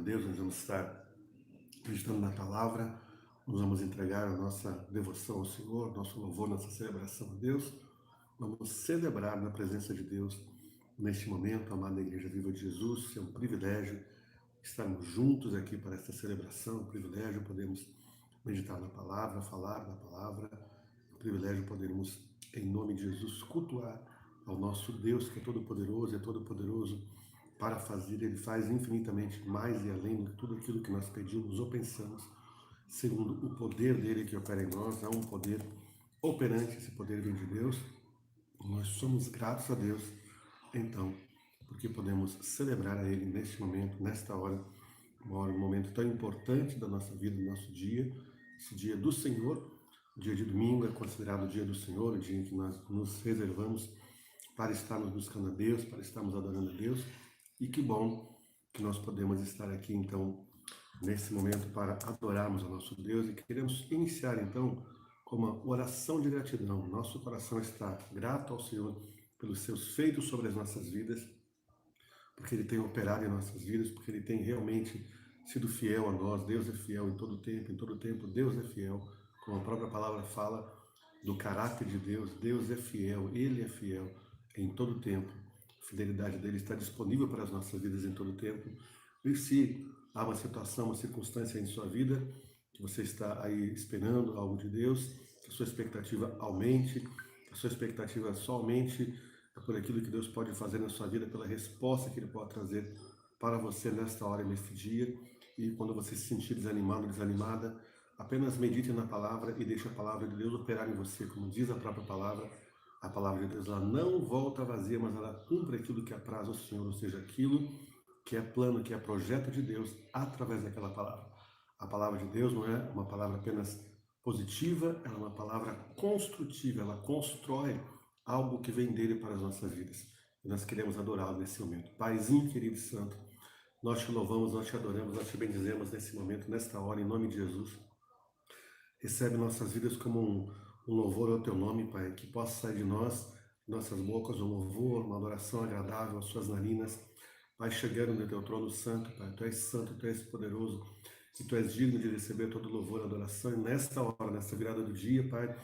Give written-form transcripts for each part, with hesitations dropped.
Deus, nós vamos estar meditando na palavra, nós vamos entregar a nossa devoção ao Senhor, nosso louvor, nossa celebração a Deus. Vamos celebrar na presença de Deus neste momento, amada Igreja Viva de Jesus. É um privilégio estarmos juntos aqui para esta celebração, um privilégio podermos meditar na palavra, falar na palavra, um privilégio podermos, em nome de Jesus, cultuar ao nosso Deus que é todo-poderoso, para fazer. Ele faz infinitamente mais e além de tudo aquilo que nós pedimos ou pensamos, segundo o poder dele que opera em nós. Há um poder operante, esse poder vem de Deus. Nós somos gratos a Deus, então, porque podemos celebrar a Ele neste momento, nesta hora, um momento tão importante da nossa vida, do nosso dia, esse dia do Senhor. O dia de domingo é considerado o dia do Senhor, o dia em que nós nos reservamos para estarmos buscando a Deus, para estarmos adorando a Deus. E que bom que nós podemos estar aqui, então, nesse momento para adorarmos ao nosso Deus. E queremos iniciar, então, com uma oração de gratidão. Nosso coração está grato ao Senhor pelos seus feitos sobre as nossas vidas, porque Ele tem operado em nossas vidas, porque Ele tem realmente sido fiel a nós. Deus é fiel em todo tempo Deus é fiel. Como a própria palavra fala do caráter de Deus, Deus é fiel, Ele é fiel em todo tempo. A fidelidade dele está disponível para as nossas vidas em todo tempo. E se há uma situação, uma circunstância em sua vida, que você está aí esperando algo de Deus, que a sua expectativa aumente, que a sua expectativa somente é por aquilo que Deus pode fazer na sua vida, pela resposta que Ele pode trazer para você nesta hora e neste dia. E quando você se sentir desanimado, desanimada, apenas medite na palavra e deixe a palavra de Deus operar em você. Como diz a própria palavra, a palavra de Deus, ela não volta vazia, mas ela cumpre aquilo que apraz ao Senhor, ou seja, aquilo que é plano, que é projeto de Deus através daquela palavra. A palavra de Deus não é uma palavra apenas positiva, ela é uma palavra construtiva, ela constrói algo que vem dele para as nossas vidas. E nós queremos adorá-lo nesse momento. Paizinho querido e santo, nós te louvamos, nós te adoramos, nós te bendizemos nesse momento, nesta hora, em nome de Jesus. Recebe nossas vidas como um louvor ao teu nome, Pai, que possa sair de nós, nossas bocas, um louvor, uma adoração agradável às suas narinas. Pai, chegando no teu trono santo, Pai, tu és santo, tu és poderoso, e tu és digno de receber todo louvor e adoração. E nesta hora, nesta virada do dia, Pai,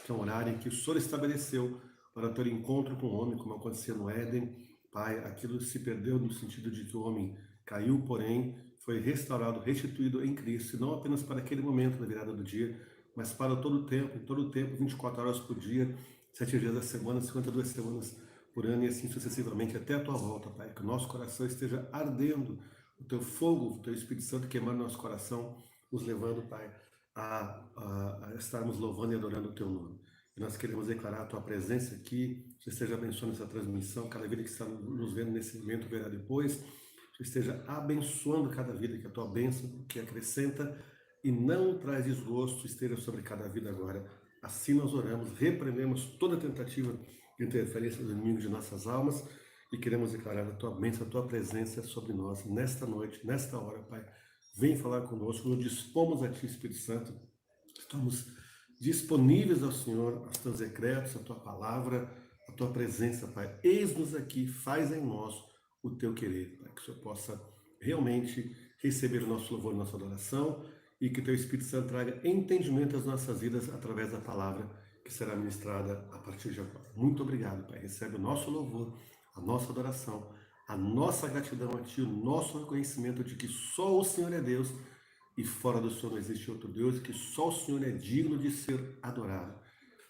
que é um horário em que o Senhor estabeleceu para ter encontro com o homem, como acontecia no Éden, Pai, aquilo se perdeu no sentido de que o homem caiu, porém, foi restaurado, restituído em Cristo, e não apenas para aquele momento na virada do dia, mas para todo o tempo, em todo o tempo, 24 horas por dia, 7 dias da semana, 52 semanas por ano, e assim sucessivamente, até a tua volta, Pai. Que o nosso coração esteja ardendo, o teu fogo, o teu Espírito Santo queimando nosso coração, nos levando, Pai, a estarmos louvando e adorando o teu nome. E nós queremos declarar a tua presença aqui, que esteja abençoando essa transmissão, cada vida que está nos vendo nesse momento, verá depois, que esteja abençoando cada vida, que a tua bênção, que acrescenta e não traz desgosto, esteja sobre cada vida agora. Assim nós oramos, repreendemos toda tentativa de interferência do inimigo de nossas almas e queremos declarar a tua bênção, a tua presença sobre nós nesta noite, nesta hora, Pai. Vem falar conosco, nos dispomos a ti, Espírito Santo. Estamos disponíveis ao Senhor, aos teus decretos, a tua palavra, a tua presença, Pai. Eis-nos aqui, faz em nós o teu querer, Pai. Que o Senhor possa realmente receber o nosso louvor, a nossa adoração, e que teu Espírito Santo traga entendimento às nossas vidas através da palavra que será ministrada a partir de agora. Muito obrigado, Pai. Recebe o nosso louvor, a nossa adoração, a nossa gratidão a Ti, o nosso reconhecimento de que só o Senhor é Deus e fora do Senhor não existe outro Deus, e que só o Senhor é digno de ser adorado.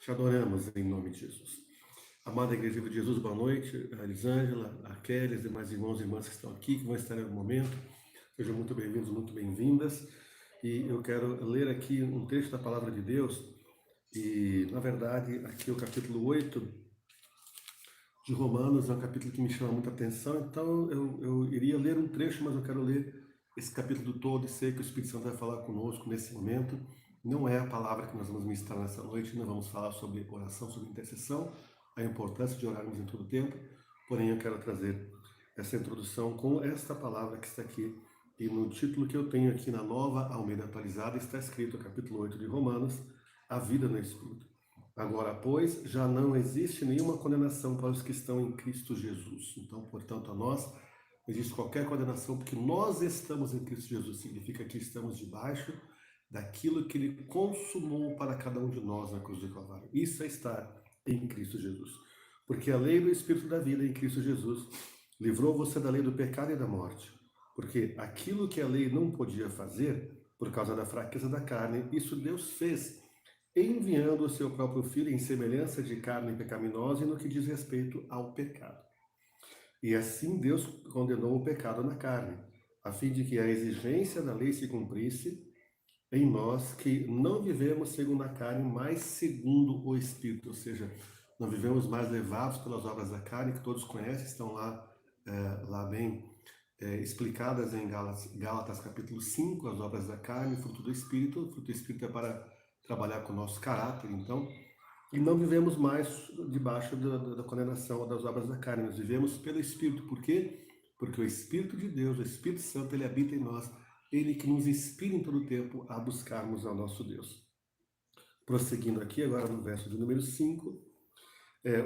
Te adoramos em nome de Jesus. Amada Igreja de Jesus, boa noite. A Elisângela, a Kelly, os demais irmãos e irmãs que estão aqui, que vão estar no momento. Sejam muito bem-vindos, muito bem-vindas. E eu quero ler aqui um trecho da Palavra de Deus, e, na verdade, aqui é o capítulo 8 de Romanos, é um capítulo que me chama muita atenção, então eu iria ler um trecho, mas eu quero ler esse capítulo todo e sei que o Espírito Santo vai falar conosco nesse momento. Não é a palavra que nós vamos ministrar nessa noite, nós vamos falar sobre oração, sobre intercessão, a importância de orarmos em todo o tempo, porém eu quero trazer essa introdução com esta palavra que está aqui. E no título que eu tenho aqui na Nova Almeida Atualizada está escrito, capítulo 8 de Romanos, a vida no Espírito. Agora, pois, já não existe nenhuma condenação para os que estão em Cristo Jesus. Então, portanto, a nós existe qualquer condenação, porque nós estamos em Cristo Jesus. Significa que estamos debaixo daquilo que Ele consumou para cada um de nós na cruz do Calvário. Isso é estar em Cristo Jesus. Porque a lei do Espírito da vida em Cristo Jesus livrou você da lei do pecado e da morte. Porque aquilo que a lei não podia fazer, por causa da fraqueza da carne, isso Deus fez, enviando o seu próprio Filho em semelhança de carne pecaminosa e no que diz respeito ao pecado. E assim Deus condenou o pecado na carne, a fim de que a exigência da lei se cumprisse em nós, que não vivemos segundo a carne, mas segundo o Espírito. Ou seja, não vivemos mais levados pelas obras da carne, que todos conhecem, estão lá bem explicadas em Gálatas capítulo 5, as obras da carne, fruto do Espírito. O fruto do Espírito é para trabalhar com o nosso caráter, então, e não vivemos mais debaixo da condenação das obras da carne, nós vivemos pelo Espírito. Por quê? Porque o Espírito de Deus, o Espírito Santo, ele habita em nós, ele que nos inspira em todo o tempo a buscarmos ao nosso Deus. Prosseguindo aqui, agora no verso de número 5,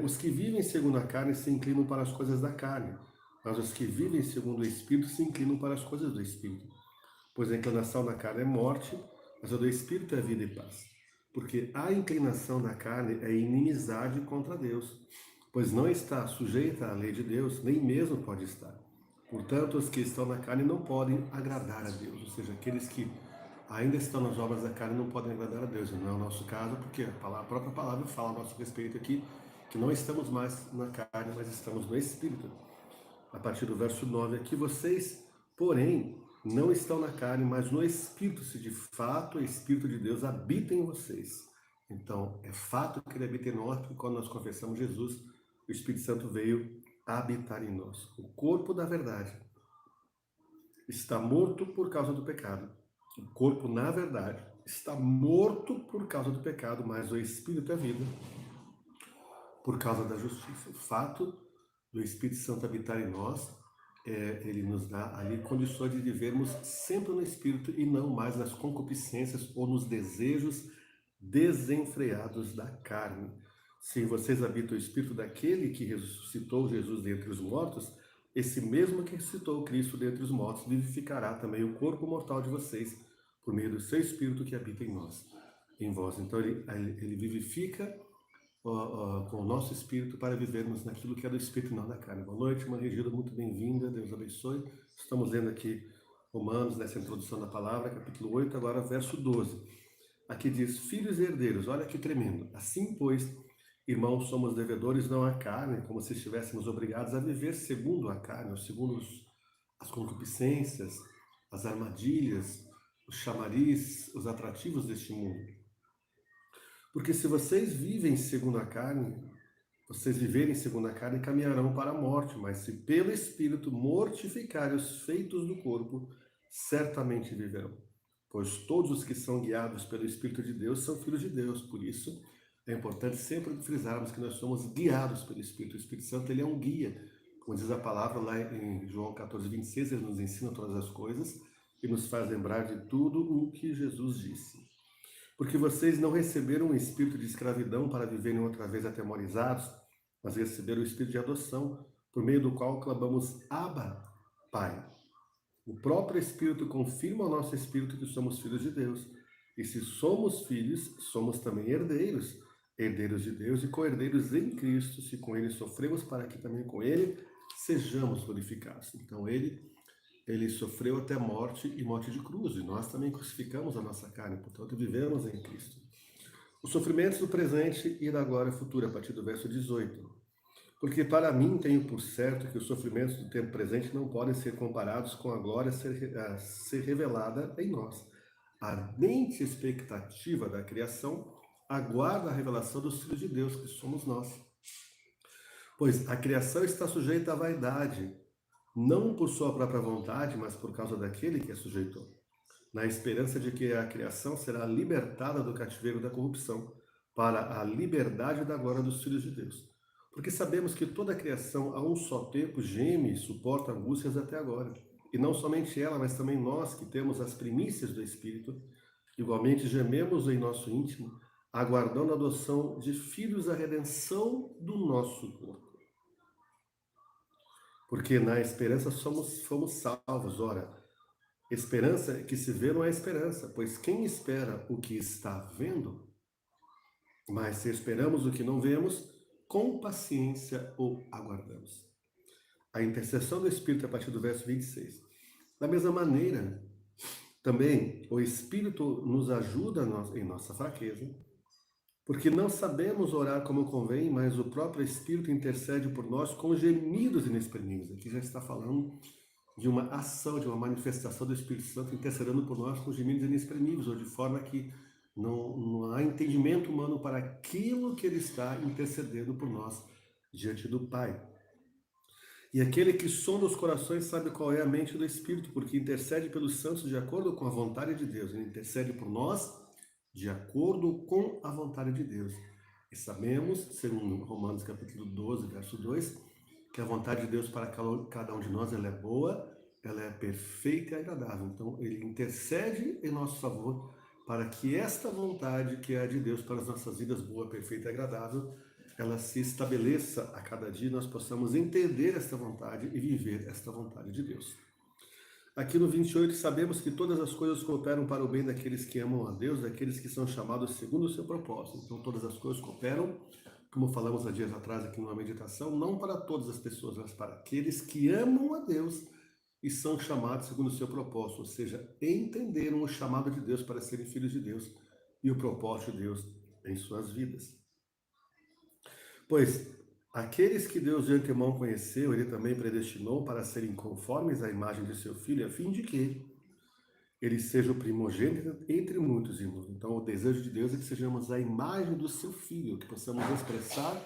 os que vivem segundo a carne se inclinam para as coisas da carne, mas os que vivem segundo o Espírito se inclinam para as coisas do Espírito. Pois a inclinação da carne é morte, mas a do Espírito é vida e paz. Porque a inclinação da carne é inimizade contra Deus, pois não está sujeita à lei de Deus, nem mesmo pode estar. Portanto, os que estão na carne não podem agradar a Deus, ou seja, aqueles que ainda estão nas obras da carne não podem agradar a Deus. E não é o nosso caso, porque a própria palavra fala a nosso respeito aqui, que não estamos mais na carne, mas estamos no Espírito. A partir do verso 9 aqui, vocês, porém, não estão na carne, mas no Espírito, se de fato o Espírito de Deus habita em vocês. Então, é fato que ele habita em nós, porque quando nós confessamos Jesus, o Espírito Santo veio habitar em nós. O corpo da verdade está morto por causa do pecado. O corpo, na verdade, está morto por causa do pecado, mas o Espírito é vida por causa da justiça. O fato do Espírito Santo habitar em nós, ele nos dá ali condições de vivermos sempre no Espírito e não mais nas concupiscências ou nos desejos desenfreados da carne. Se em vocês habita o Espírito daquele que ressuscitou Jesus dentre os mortos, esse mesmo que ressuscitou Cristo dentre os mortos vivificará também o corpo mortal de vocês por meio do seu Espírito que habita em nós, em vós. Então ele vivifica com o nosso espírito para vivermos naquilo que é do espírito e não da carne. Boa noite, irmã Regina, muito bem-vinda, Deus abençoe. Estamos lendo aqui Romanos, nessa introdução da palavra, capítulo 8, agora verso 12. Aqui diz, filhos e herdeiros, olha que tremendo. Assim, pois, irmãos, somos devedores não à carne, como se estivéssemos obrigados a viver segundo a carne, ou segundo as concupiscências, as armadilhas, os chamariz, os atrativos deste mundo. Porque se vocês vivem segundo a carne, vocês viverem segundo a carne, caminharão para a morte, mas se pelo Espírito mortificarem os feitos do corpo, certamente viverão. Pois todos os que são guiados pelo Espírito de Deus são filhos de Deus. Por isso, é importante sempre frisarmos que nós somos guiados pelo Espírito. O Espírito Santo, ele é um guia. Como diz a palavra lá em João 14, 26, ele nos ensina todas as coisas e nos faz lembrar de tudo o que Jesus disse. Porque vocês não receberam um espírito de escravidão para viverem outra vez atemorizados, mas receberam o espírito de adoção, por meio do qual clamamos Abba, Pai. O próprio Espírito confirma ao nosso espírito que somos filhos de Deus. E se somos filhos, somos também herdeiros, herdeiros de Deus e co-herdeiros em Cristo, se com ele sofremos, para que também com ele sejamos glorificados. Então ele sofreu até morte e morte de cruz, e nós também crucificamos a nossa carne, portanto vivemos em Cristo. Os sofrimentos do presente e da glória futura, a partir do verso 18. Porque para mim tenho por certo que os sofrimentos do tempo presente não podem ser comparados com a glória a ser revelada em nós. A ardente expectativa da criação aguarda a revelação dos filhos de Deus, que somos nós. Pois a criação está sujeita à vaidade, não por sua própria vontade, mas por causa daquele que a sujeitou, na esperança de que a criação será libertada do cativeiro da corrupção, para a liberdade da glória dos filhos de Deus. Porque sabemos que toda a criação, a um só tempo, geme e suporta angústias até agora. E não somente ela, mas também nós, que temos as primícias do Espírito, igualmente gememos em nosso íntimo, aguardando a adoção de filhos à redenção do nosso corpo. Porque na esperança fomos salvos. Ora, esperança que se vê não é esperança, pois quem espera o que está vendo, mas se esperamos o que não vemos, com paciência o aguardamos. A intercessão do Espírito a partir do verso 26. Da mesma maneira, também o Espírito nos ajuda em nossa fraqueza, porque não sabemos orar como convém, mas o próprio Espírito intercede por nós com gemidos inexprimíveis. Aqui já está falando de uma ação, de uma manifestação do Espírito Santo intercedendo por nós com gemidos inexprimíveis, ou de forma que não há entendimento humano para aquilo que ele está intercedendo por nós diante do Pai. E aquele que sonda os corações sabe qual é a mente do Espírito, porque intercede pelos santos de acordo com a vontade de Deus. Ele intercede por nós de acordo com a vontade de Deus. E sabemos, segundo Romanos capítulo 12, verso 2, que a vontade de Deus para cada um de nós ela é boa, ela é perfeita e agradável. Então, ele intercede em nosso favor para que esta vontade, que é a de Deus para as nossas vidas, boa, perfeita e agradável, ela se estabeleça a cada dia, nós possamos entender esta vontade e viver esta vontade de Deus. Aqui no 28, sabemos que todas as coisas cooperam para o bem daqueles que amam a Deus, daqueles que são chamados segundo o seu propósito. Então, todas as coisas cooperam, como falamos há dias atrás aqui numa meditação, não para todas as pessoas, mas para aqueles que amam a Deus e são chamados segundo o seu propósito, ou seja, entenderam o chamado de Deus para serem filhos de Deus e o propósito de Deus em suas vidas. Pois aqueles que Deus de antemão conheceu, ele também predestinou para serem conformes à imagem de seu Filho, a fim de que ele seja o primogênito entre muitos irmãos. Então, o desejo de Deus é que sejamos a imagem do seu Filho, que possamos expressar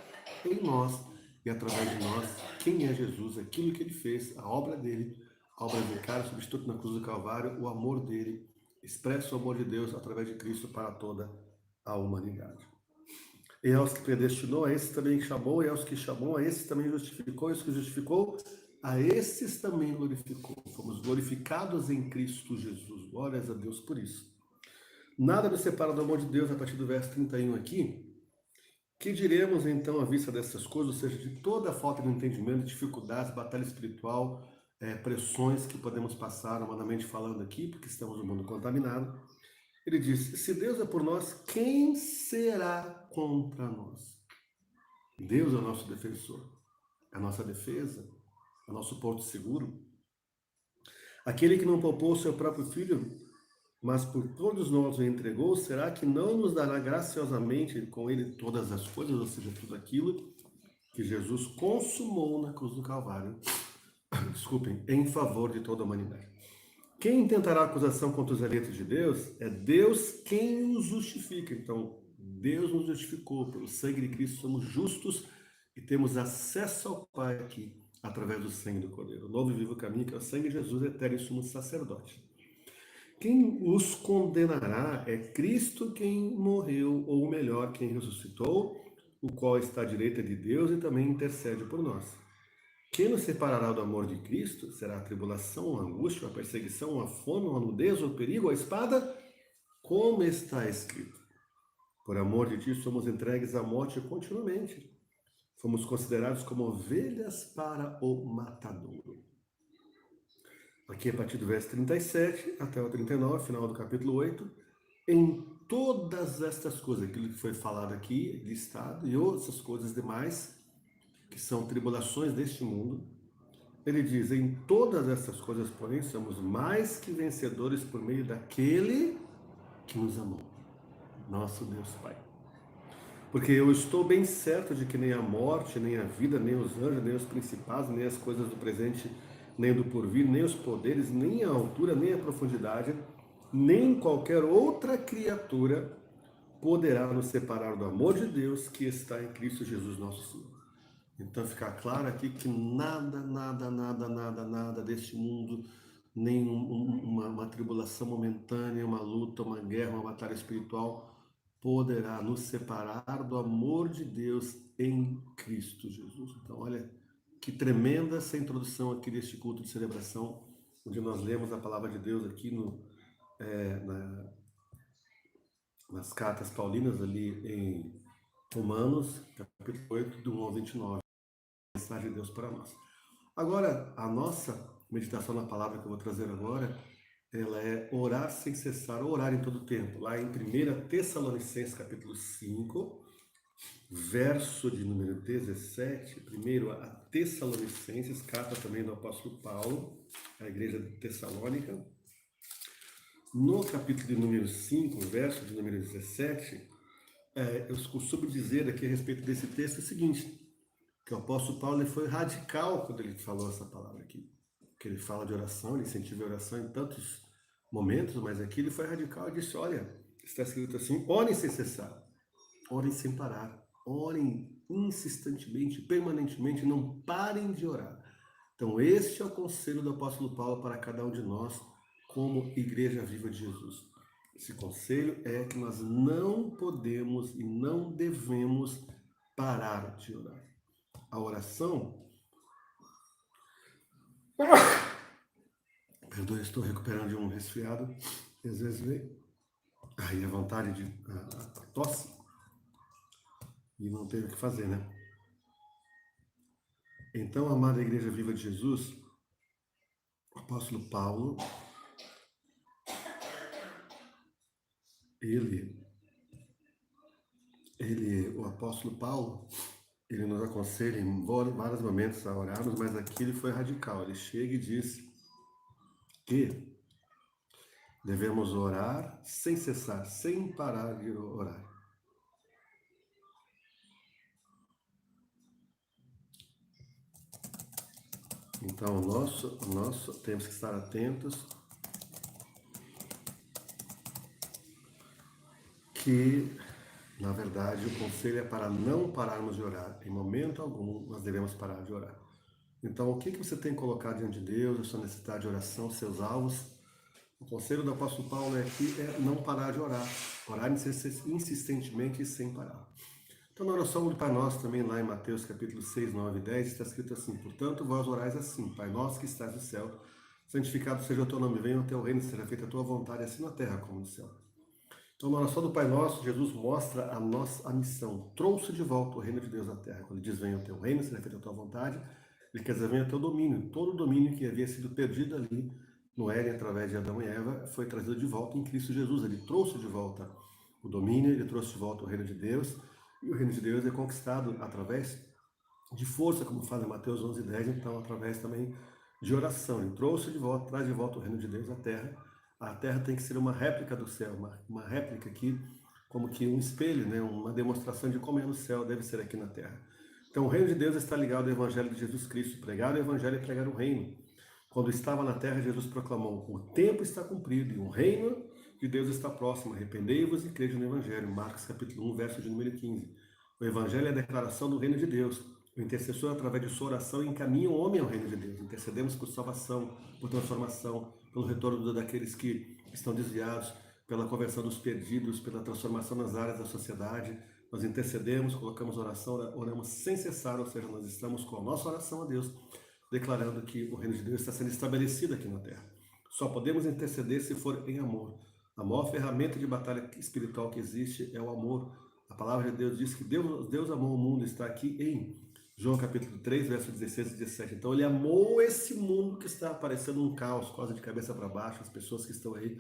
em nós e através de nós quem é Jesus, aquilo que ele fez, a obra dele, a obra vicária, substituto na cruz do Calvário, o amor dele, expressa o amor de Deus através de Cristo para toda a humanidade. E aos que predestinou, a esses também chamou, e aos que chamou, a esses também justificou, e aos que justificou, a esses também glorificou. Fomos glorificados em Cristo Jesus. Glórias a Deus por isso. Nada nos separa do amor de Deus, a partir do verso 31 aqui. Que diremos então à vista dessas coisas, ou seja, de toda a falta de entendimento, dificuldades, batalha espiritual, pressões que podemos passar, humanamente falando aqui, porque estamos no mundo contaminado. Ele diz, se Deus é por nós, quem será contra nós? Deus é o nosso defensor, a nossa defesa, o nosso porto seguro. Aquele que não poupou o seu próprio filho, mas por todos nós o entregou, será que não nos dará graciosamente com ele todas as coisas, ou seja, tudo aquilo que Jesus consumou na cruz do Calvário, desculpem, em favor de toda a humanidade? Quem intentará acusação contra os eleitos de Deus? É Deus quem os justifica. Então, Deus nos justificou. Pelo sangue de Cristo somos justos e temos acesso ao Pai aqui, através do sangue do Cordeiro. O novo e vivo caminho, que é o sangue de Jesus, eterno e sumo sacerdote. Quem os condenará é Cristo quem morreu, ou melhor, quem ressuscitou, o qual está à direita de Deus e também intercede por nós. Quem nos separará do amor de Cristo? Será a tribulação, a angústia, a perseguição, a fome, a nudez, o perigo, a espada? Como está escrito: por amor de ti somos entregues à morte continuamente. Fomos considerados como ovelhas para o matadouro. Aqui a partir do verso 37 até o 39, final do capítulo 8. Em todas estas coisas, aquilo que foi falado aqui, listado, e outras coisas demais, que são tribulações deste mundo, ele diz, em todas essas coisas, porém, somos mais que vencedores por meio daquele que nos amou, nosso Deus Pai. Porque eu estou bem certo de que nem a morte, nem a vida, nem os anjos, nem os principados, nem as coisas do presente, nem do porvir, nem os poderes, nem a altura, nem a profundidade, nem qualquer outra criatura poderá nos separar do amor de Deus que está em Cristo Jesus nosso Senhor. Então fica claro aqui que nada deste mundo, nem uma tribulação momentânea, uma luta, uma guerra, uma batalha espiritual, poderá nos separar do amor de Deus em Cristo Jesus. Então olha que tremenda essa introdução aqui deste culto de celebração, onde nós lemos a palavra de Deus aqui nas cartas paulinas ali em Romanos, capítulo 8, do 1 ao 29. Mensagem de Deus para nós. Agora, a nossa meditação na palavra que eu vou trazer agora, ela é orar sem cessar, orar em todo tempo. Lá em 1 Tessalonicenses, capítulo 5, verso de número 17, primeiro a Tessalonicenses, carta também do apóstolo Paulo, à igreja de Tessalônica. No capítulo de número 5, verso de número 17, eu costumo dizer aqui a respeito desse texto o seguinte, que o apóstolo Paulo ele foi radical quando ele falou essa palavra aqui. Que ele fala de oração, ele incentiva a oração em tantos momentos, mas aqui ele foi radical e disse, olha, está escrito assim, orem sem cessar, orem sem parar, orem insistentemente, permanentemente, não parem de orar. Então este é o conselho do apóstolo Paulo para cada um de nós, como Igreja Viva de Jesus. Esse conselho é que nós não podemos e não devemos parar de orar. A oração... Perdoe, estou recuperando de um resfriado, e às vezes vem aí a vontade de a tosse, e não tem o que fazer, né? Então, amada Igreja Viva de Jesus, o apóstolo Paulo, o apóstolo Paulo, ele nos aconselha em vários momentos a orarmos, mas aqui ele foi radical. Ele chega e diz que devemos orar sem cessar, sem parar de orar. Então, nós temos que estar atentos que, na verdade, o conselho é para não pararmos de orar. Em momento algum, nós devemos parar de orar. Então, o que você tem colocado diante de Deus, a sua necessidade de oração, seus alvos? O conselho do apóstolo Paulo aqui é não parar de orar. Orar insistentemente e sem parar. Então, na oração do Pai Nosso, também lá em Mateus capítulo 6, 9 e 10, está escrito assim, portanto, vós orais assim, Pai Nosso que estás no céu, santificado seja o teu nome, venha o teu reino, seja feita a tua vontade, assim na terra como no céu. Então, na oração do Pai Nosso, Jesus mostra a missão. Trouxe de volta o reino de Deus à terra. Quando ele diz, venha o teu reino, seja feita a tua vontade, ele quer dizer, venha o teu domínio. Todo o domínio que havia sido perdido ali no Éden, através de Adão e Eva, foi trazido de volta em Cristo Jesus. Ele trouxe de volta o domínio, ele trouxe de volta o reino de Deus, e o reino de Deus é conquistado através de força, como fala em Mateus 11, 10, então através também de oração. Ele trouxe de volta, traz de volta o reino de Deus à terra. A terra tem que ser uma réplica do céu, uma réplica aqui, como que um espelho, né? Uma demonstração de como é no céu, deve ser aqui na terra. Então o reino de Deus está ligado ao evangelho de Jesus Cristo, pregar o evangelho e pregar o reino. Quando estava na terra, Jesus proclamou, o tempo está cumprido e o reino de Deus está próximo, arrependei-vos e crede no evangelho. Marcos capítulo 1, verso de número 15. O evangelho é a declaração do reino de Deus. O intercessor, através de sua oração, encaminha o homem ao reino de Deus. Intercedemos por salvação, por transformação, pelo retorno daqueles que estão desviados, pela conversão dos perdidos, pela transformação nas áreas da sociedade. Nós intercedemos, colocamos oração, oramos sem cessar, ou seja, nós estamos com a nossa oração a Deus, declarando que o reino de Deus está sendo estabelecido aqui na terra. Só podemos interceder se for em amor. A maior ferramenta de batalha espiritual que existe é o amor. A palavra de Deus diz que Deus amou o mundo, está aqui em João capítulo 3, verso 16 e 17. Então ele amou esse mundo que está aparecendo um caos, quase de cabeça para baixo, as pessoas que estão aí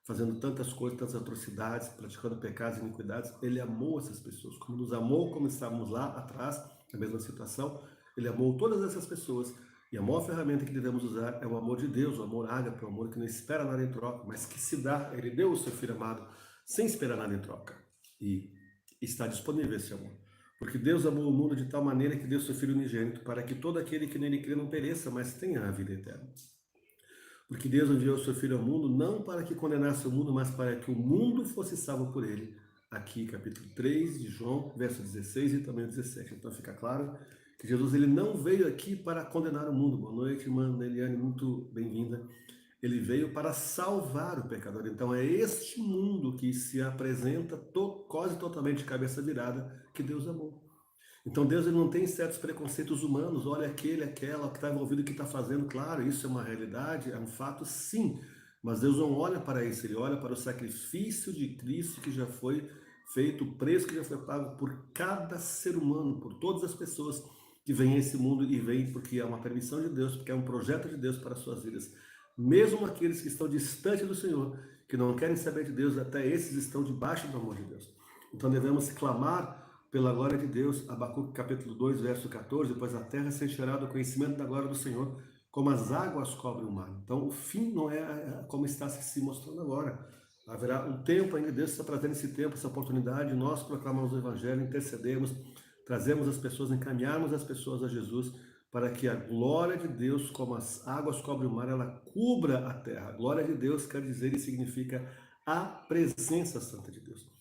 fazendo tantas coisas, tantas atrocidades, praticando pecados e iniquidades. Ele amou essas pessoas, como nos amou, como estávamos lá atrás, na mesma situação. Ele amou todas essas pessoas. E a maior ferramenta que devemos usar é o amor de Deus, o amor ágape, o amor que não espera nada em troca, mas que se dá. Ele deu o seu Filho amado sem esperar nada em troca. E está disponível esse amor. Porque Deus amou o mundo de tal maneira que deu seu Filho unigênito, para que todo aquele que nele crê não pereça, mas tenha a vida eterna. Porque Deus enviou o seu Filho ao mundo, não para que condenasse o mundo, mas para que o mundo fosse salvo por ele. Aqui, capítulo 3 de João, verso 16 e também 17. Então fica claro que Jesus ele não veio aqui para condenar o mundo. Boa noite, irmã Eliane, muito bem-vinda. Ele veio para salvar o pecador. Então é este mundo que se apresenta quase totalmente de cabeça virada que Deus amou. Então Deus ele não tem certos preconceitos humanos, olha aquele, aquela, que está envolvido, o que está fazendo. Claro, isso é uma realidade, é um fato, sim. Mas Deus não olha para isso, ele olha para o sacrifício de Cristo que já foi feito, o preço que já foi pago por cada ser humano, por todas as pessoas. que vêm a esse mundo e vêm porque é uma permissão de Deus, porque é um projeto de Deus para as suas vidas. Mesmo aqueles que estão distantes do Senhor, que não querem saber de Deus, até esses estão debaixo do amor de Deus. Então devemos clamar pela glória de Deus. Abacuque capítulo 2, verso 14, pois a terra se encherá do conhecimento da glória do Senhor, como as águas cobrem o mar. Então o fim não é como está se mostrando agora. Haverá um tempo ainda, Deus está trazendo esse tempo, essa oportunidade, nós proclamamos o Evangelho, intercedemos, trazemos as pessoas, encaminharmos as pessoas a Jesus, para que a glória de Deus, como as águas cobrem o mar, ela cubra a terra. A glória de Deus quer dizer e significa a presença santa de Deus.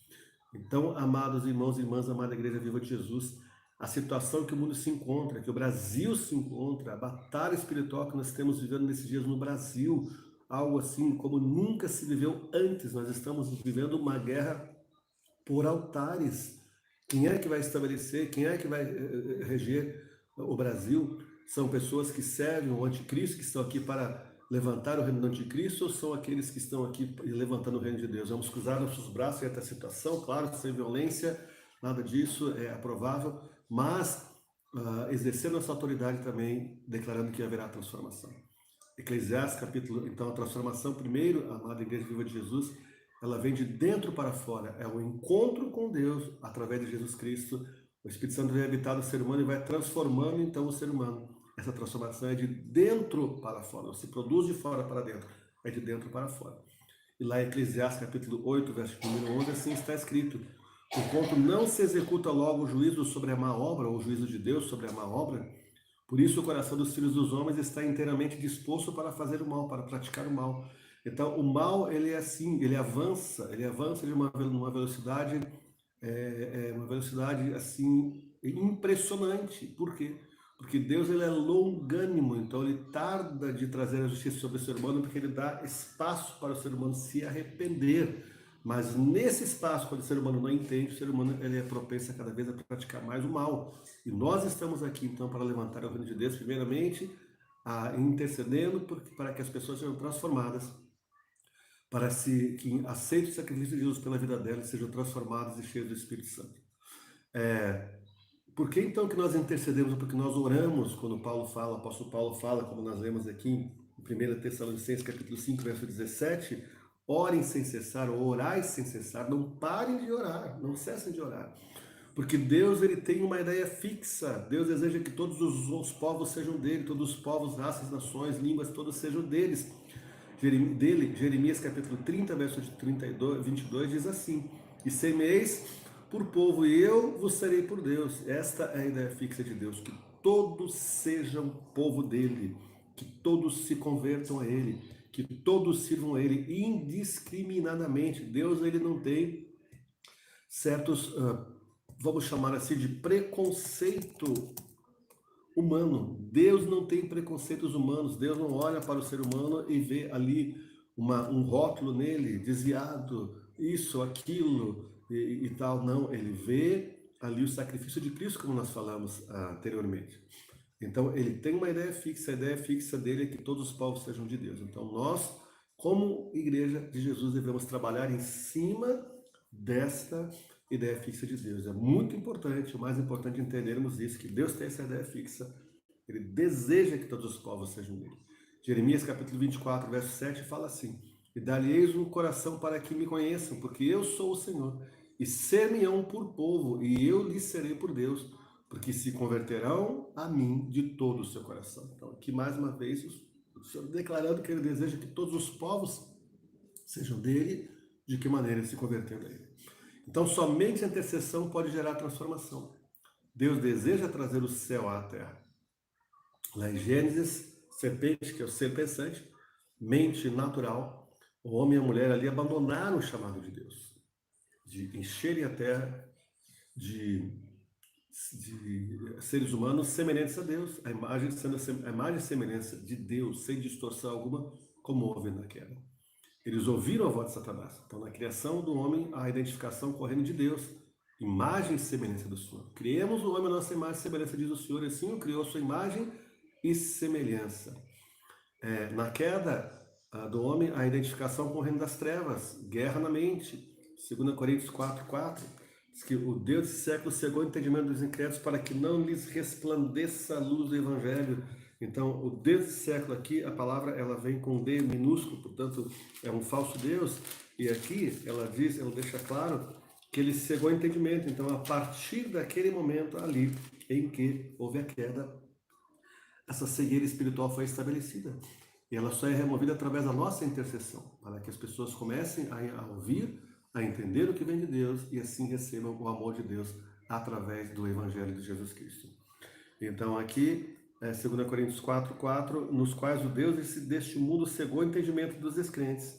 Então, amados irmãos e irmãs, amada Igreja Viva de Jesus, a situação que o mundo se encontra, que o Brasil se encontra, a batalha espiritual que nós temos vivendo nesses dias no Brasil, algo assim como nunca se viveu antes. Nós estamos vivendo uma guerra por altares. Quem é que vai estabelecer, quem é que vai reger o Brasil? São pessoas que servem o anticristo, que estão aqui para levantar o reino do anticristo, ou são aqueles que estão aqui levantando o reino de Deus? Vamos cruzar nossos braços em esta situação, claro, sem violência, nada disso é aprovável, mas exercer nossa autoridade também, declarando que haverá transformação. Eclesiastes capítulo, então a transformação primeiro, a amada Igreja Viva de Jesus, ela vem de dentro para fora, é o encontro com Deus através de Jesus Cristo. O Espírito Santo vem habitar no ser humano e vai transformando então o ser humano. Essa transformação é de dentro para fora, não se produz de fora para dentro, é de dentro para fora. E lá em Eclesiastes capítulo 8, verso número 11, assim está escrito: porquanto não se executa logo o juízo sobre a má obra, ou o juízo de Deus sobre a má obra, por isso o coração dos filhos dos homens está inteiramente disposto para fazer o mal, para praticar o mal. Então o mal, ele é assim, ele avança de uma velocidade, uma velocidade assim impressionante. Por quê? Porque Deus, ele é longânimo, então ele tarda de trazer a justiça sobre o ser humano, porque ele dá espaço para o ser humano se arrepender. Mas nesse espaço, quando o ser humano não entende, o ser humano, ele é propenso a cada vez a praticar mais o mal. E nós estamos aqui então para levantar o reino de Deus, primeiramente intercedendo para que as pessoas sejam transformadas, para que aceitem o sacrifício de Jesus pela vida delas, sejam transformadas e cheias do Espírito Santo. Por que então que nós intercedemos? Porque nós oramos, quando Paulo fala, o apóstolo Paulo fala, como nós lemos aqui em 1 Tessalonicenses capítulo 5, verso 17, orem sem cessar, ou orai sem cessar, não parem de orar, não cessem de orar. Porque Deus, ele tem uma ideia fixa. Deus deseja que todos os povos sejam dele, todos os povos, raças, nações, línguas, todos sejam deles. Jeremias capítulo 30, verso 22 diz assim: e semeis por povo e eu vos serei por Deus. Esta é a ideia fixa de Deus, que todos sejam povo dele, que todos se convertam a ele, que todos sirvam a ele indiscriminadamente. Deus, ele não tem certos, vamos chamar assim, de preconceito humano. Deus não tem preconceitos humanos. Deus não olha para o ser humano e vê ali um rótulo nele, desviado, isso, aquilo e tal. Não, ele vê ali o sacrifício de Cristo, como nós falamos anteriormente. Então, ele tem uma ideia fixa. A ideia fixa dele é que todos os povos sejam de Deus. Então, nós, como Igreja de Jesus, devemos trabalhar em cima desta ideia fixa de Deus. É muito importante, o mais importante é entendermos isso, que Deus tem essa ideia fixa. Ele deseja que todos os povos sejam dele. Jeremias capítulo 24, verso 7 fala assim: e dar-lhes um coração para que me conheçam, porque eu sou o Senhor, e ser-me-ão por povo, e eu lhes serei por Deus, porque se converterão a mim de todo o seu coração. Então, aqui mais uma vez, o Senhor declarando que ele deseja que todos os povos sejam dele. De que maneira? Se convertendo a ele. Então, somente a intercessão pode gerar transformação. Deus deseja trazer o céu à terra. Lá em Gênesis, serpente, que é o ser pensante, mente natural, o homem e a mulher ali abandonaram o chamado de Deus, de encherem a terra de seres humanos semelhantes a Deus, a imagem sendo a imagem e semelhança de Deus, sem distorção alguma, como houve na queda. Eles ouviram a voz de Satanás. Então, na criação do homem, a identificação correndo de Deus, imagem e semelhança do Senhor. Criemos o homem a nossa imagem e semelhança, diz o Senhor, e assim o criou a sua imagem e semelhança. Na queda do homem, a identificação com o reino das trevas, guerra na mente, 2 Coríntios 4:4. Diz que o Deus desse século cegou o entendimento dos incrédulos para que não lhes resplandeça a luz do Evangelho. Então, o Deus desse século aqui, a palavra ela vem com D minúsculo, portanto, é um falso Deus. E aqui ela diz, ela deixa claro que ele cegou o entendimento. Então, a partir daquele momento ali em que houve a queda, essa cegueira espiritual foi estabelecida. E ela só é removida através da nossa intercessão, para que as pessoas comecem a ouvir, a entender o que vem de Deus e assim recebam o amor de Deus através do Evangelho de Jesus Cristo. Então aqui, 2 Coríntios 4:4, nos quais o Deus deste mundo cegou o entendimento dos descrentes,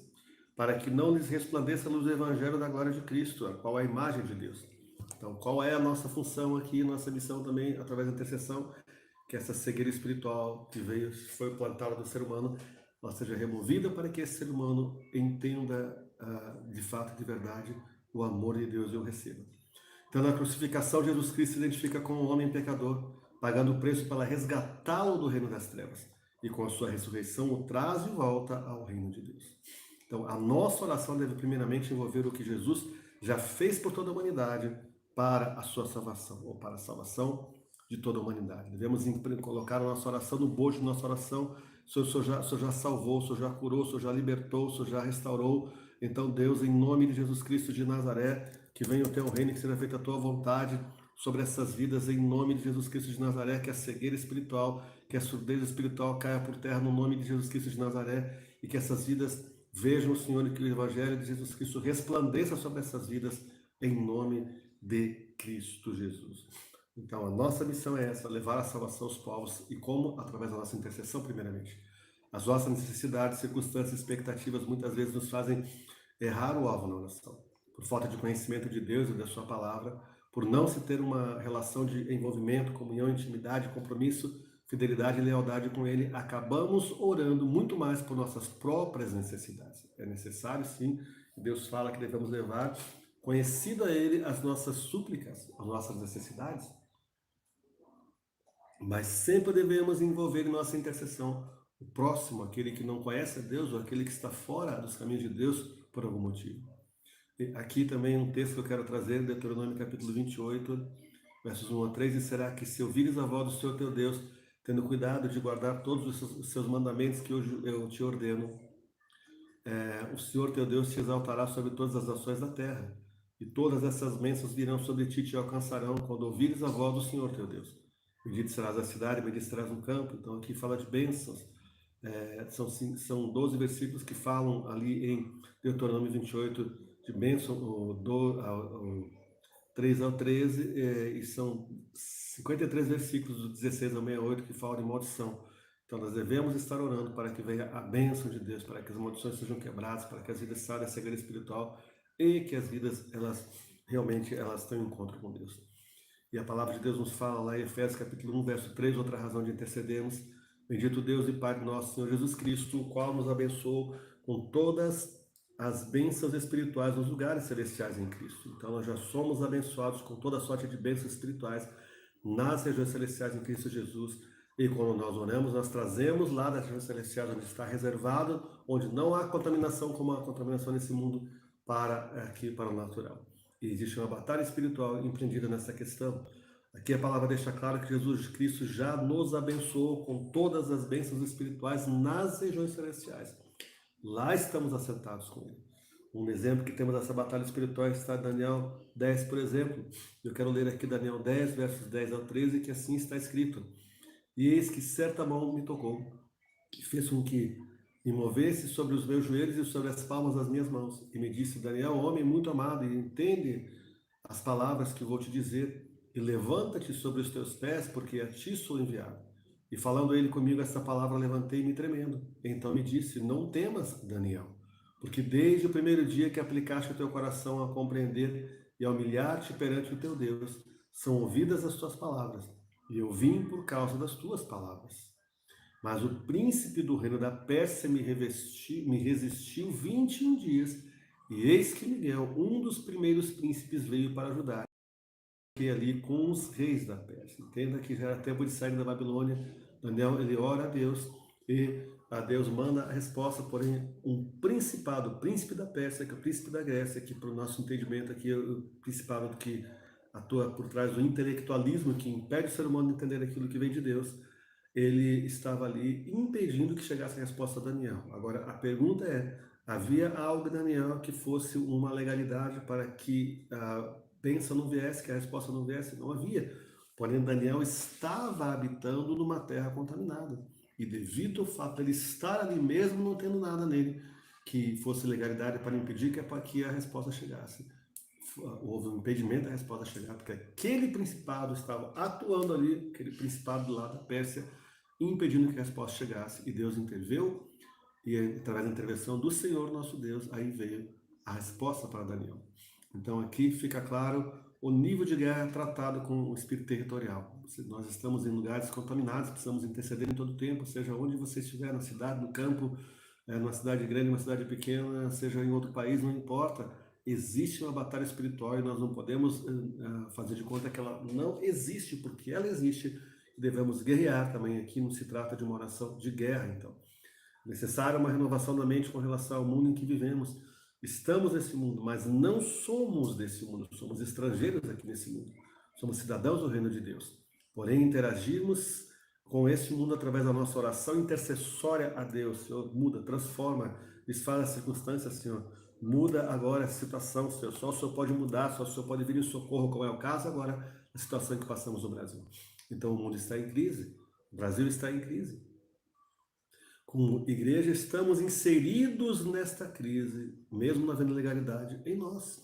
para que não lhes resplandeça a luz do Evangelho da glória de Cristo, a qual é a imagem de Deus. Então, qual é a nossa função aqui, nossa missão também, através da intercessão? Que essa cegueira espiritual que foi plantada do ser humano, ela seja removida para que esse ser humano entenda de fato, de verdade, o amor de Deus e o receba. Então, na crucificação, Jesus Cristo se identifica com o homem pecador, pagando o preço para resgatá-lo do reino das trevas. E com a sua ressurreição, o traz de volta ao reino de Deus. Então, a nossa oração deve primeiramente envolver o que Jesus já fez por toda a humanidade para a sua salvação, ou para a salvação de toda a humanidade. Devemos colocar a nossa oração no bojo de nossa oração. O Senhor já salvou, o Senhor já curou, o Senhor já libertou, o Senhor já restaurou. Então, Deus, em nome de Jesus Cristo de Nazaré, que venha o teu reino, que seja feita a tua vontade sobre essas vidas, em nome de Jesus Cristo de Nazaré, que a cegueira espiritual, que a surdez espiritual caia por terra no nome de Jesus Cristo de Nazaré, e que essas vidas vejam o Senhor e que o Evangelho de Jesus Cristo resplandeça sobre essas vidas, em nome de Cristo Jesus. Então, a nossa missão é essa, levar a salvação aos povos, e como? Através da nossa intercessão, primeiramente. As nossas necessidades, circunstâncias, expectativas, muitas vezes nos fazem errar o alvo na oração, por falta de conhecimento de Deus e da sua palavra, por não se ter uma relação de envolvimento, comunhão, intimidade, compromisso, fidelidade e lealdade com Ele, acabamos orando muito mais por nossas próprias necessidades. É necessário, sim, Deus fala que devemos levar conhecido a Ele as nossas súplicas, as nossas necessidades, mas sempre devemos envolver em nossa intercessão o próximo, aquele que não conhece a Deus ou aquele que está fora dos caminhos de Deus por algum motivo. E aqui também um texto que eu quero trazer, Deuteronômio capítulo 28, versos 1 a 3, e será que se ouvires a voz do Senhor teu Deus, tendo cuidado de guardar todos os seus mandamentos que hoje eu te ordeno, o Senhor teu Deus te exaltará sobre todas as nações da terra, e todas essas bênçãos virão sobre ti e te alcançarão quando ouvires a voz do Senhor teu Deus. Bendito serás a cidade, bendito serás no campo. Então aqui fala de bênçãos. São 12 versículos que falam ali em Deuteronômio 28 de bênção, do 3 ao 13, e são 53 versículos do 16 ao 68 que falam de maldição. Então nós devemos estar orando para que venha a bênção de Deus, para que as maldições sejam quebradas, para que as vidas saiam da cegueira espiritual e que as vidas, elas realmente tenham um encontro com Deus. E a palavra de Deus nos fala lá em Efésios capítulo 1, verso 3, outra razão de intercedermos. Bendito Deus e Pai de nosso Senhor Jesus Cristo, o qual nos abençoou com todas as bênçãos espirituais nos lugares celestiais em Cristo. Então nós já somos abençoados com toda sorte de bênçãos espirituais nas regiões celestiais em Cristo Jesus. E quando nós oramos, nós trazemos lá das regiões celestiais onde está reservado, onde não há contaminação como a contaminação nesse mundo, para o natural. E existe uma batalha espiritual empreendida nessa questão. Aqui a palavra deixa claro que Jesus Cristo já nos abençoou com todas as bênçãos espirituais nas regiões celestiais. Lá estamos assentados com Ele. Um exemplo que temos dessa batalha espiritual está em Daniel 10, por exemplo. Eu quero ler aqui Daniel 10, versos 10 ao 13, que assim está escrito. E eis que certa mão me tocou, e fez com que me movesse sobre os meus joelhos e sobre as palmas das minhas mãos. E me disse, Daniel, homem muito amado, e entende as palavras que vou te dizer, e levanta-te sobre os teus pés, porque a ti sou enviado. E falando ele comigo essa palavra, levantei-me tremendo. Então me disse, não temas, Daniel, porque desde o primeiro dia que aplicaste o teu coração a compreender e a humilhar-te perante o teu Deus, são ouvidas as tuas palavras, e eu vim por causa das tuas palavras. Mas o príncipe do reino da Pérsia me resistiu 21 dias, e eis que Miguel, um dos primeiros príncipes, veio para ajudar. E ali com os reis da Pérsia. Entenda que já era tempo de sair da Babilônia. Daniel, ele ora a Deus, e a Deus manda a resposta, porém um principado, o príncipe da Pérsia, que é o príncipe da Grécia, que para o nosso entendimento aqui é o principado que atua por trás do intelectualismo, que impede o ser humano de entender aquilo que vem de Deus, ele estava ali impedindo que chegasse a resposta a Daniel. Agora, a pergunta é, havia algo em Daniel que fosse uma legalidade para que a bênção não viesse, que a resposta não viesse? Não havia. Porém, Daniel estava habitando numa terra contaminada. E devido ao fato de ele estar ali mesmo, não tendo nada nele que fosse legalidade para impedir que a resposta chegasse. Houve um impedimento da resposta chegar, porque aquele principado estava atuando ali, aquele principado do lado da Pérsia, impedindo que a resposta chegasse. E Deus interveio, e através da intervenção do Senhor nosso Deus, aí veio a resposta para Daniel. Então aqui fica claro o nível de guerra tratado com o espírito territorial. Nós estamos em lugares contaminados, precisamos interceder em todo o tempo, seja onde você estiver, na cidade, no campo, numa cidade grande, numa cidade pequena, seja em outro país, não importa. Existe uma batalha espiritual e nós não podemos fazer de conta que ela não existe, porque ela existe e devemos guerrear também. Aqui não se trata de uma oração de guerra, então. Necessária uma renovação da mente com relação ao mundo em que vivemos. Estamos nesse mundo, mas não somos desse mundo, somos estrangeiros aqui nesse mundo. Somos cidadãos do reino de Deus. Porém, interagimos com esse mundo através da nossa oração intercessória a Deus. Senhor, muda, transforma, desfaz as circunstâncias, Senhor. Muda agora a situação, Senhor. Só o Senhor pode mudar, só o Senhor pode vir em socorro, como é o caso agora, a situação que passamos no Brasil. Então, o mundo está em crise, o Brasil está em crise. Como igreja, estamos inseridos nesta crise, mesmo não havendo legalidade em nós.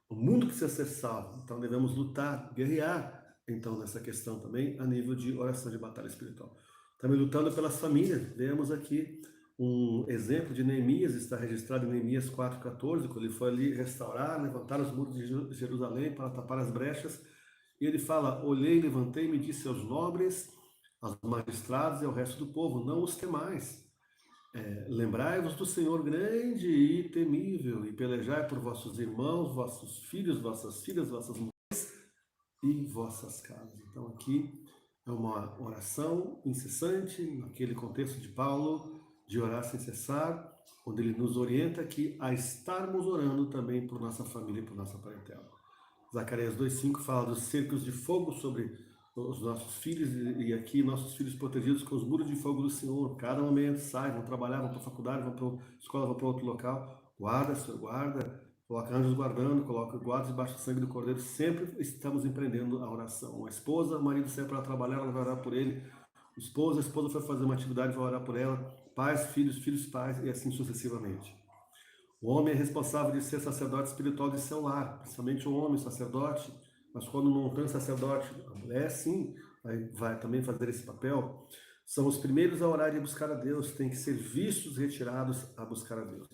O mundo precisa ser salvo, então devemos lutar, guerrear, então, nessa questão também, a nível de oração de batalha espiritual. Também lutando pelas famílias. Vemos aqui um exemplo de Neemias, está registrado em Neemias 4,14, quando ele foi ali restaurar, levantar os muros de Jerusalém para tapar as brechas. E ele fala, olhei, levantei-me e disse aos nobres, aos magistrados e ao resto do povo, não os temais. Lembrai-vos do Senhor grande e temível, e pelejai por vossos irmãos, vossos filhos, vossas filhas, vossas mulheres e vossas casas. Então aqui é uma oração incessante, naquele contexto de Paulo, de orar sem cessar, onde ele nos orienta aqui a estarmos orando também por nossa família e por nossa parentela. Zacarias 2,5 fala dos cercos de fogo sobre os nossos filhos, e aqui nossos filhos protegidos com os muros de fogo do Senhor. Cada momento saem, vão trabalhar, vão para a faculdade, vão para a escola, vão para outro local. Guarda, Senhor, guarda. Coloca anjos guardando, coloca guarda debaixo do sangue do Cordeiro. Sempre estamos empreendendo a oração. A esposa, o marido sai para trabalhar, ela vai orar por ele. A esposa foi fazer uma atividade, vai orar por ela. Pais, filhos, filhos, pais, e assim sucessivamente. O homem é responsável de ser sacerdote espiritual de seu lar, principalmente o homem, sacerdote, mas quando não tem sacerdote, a mulher sim vai também fazer esse papel. São os primeiros a orar e a buscar a Deus, tem que ser vistos retirados a buscar a Deus.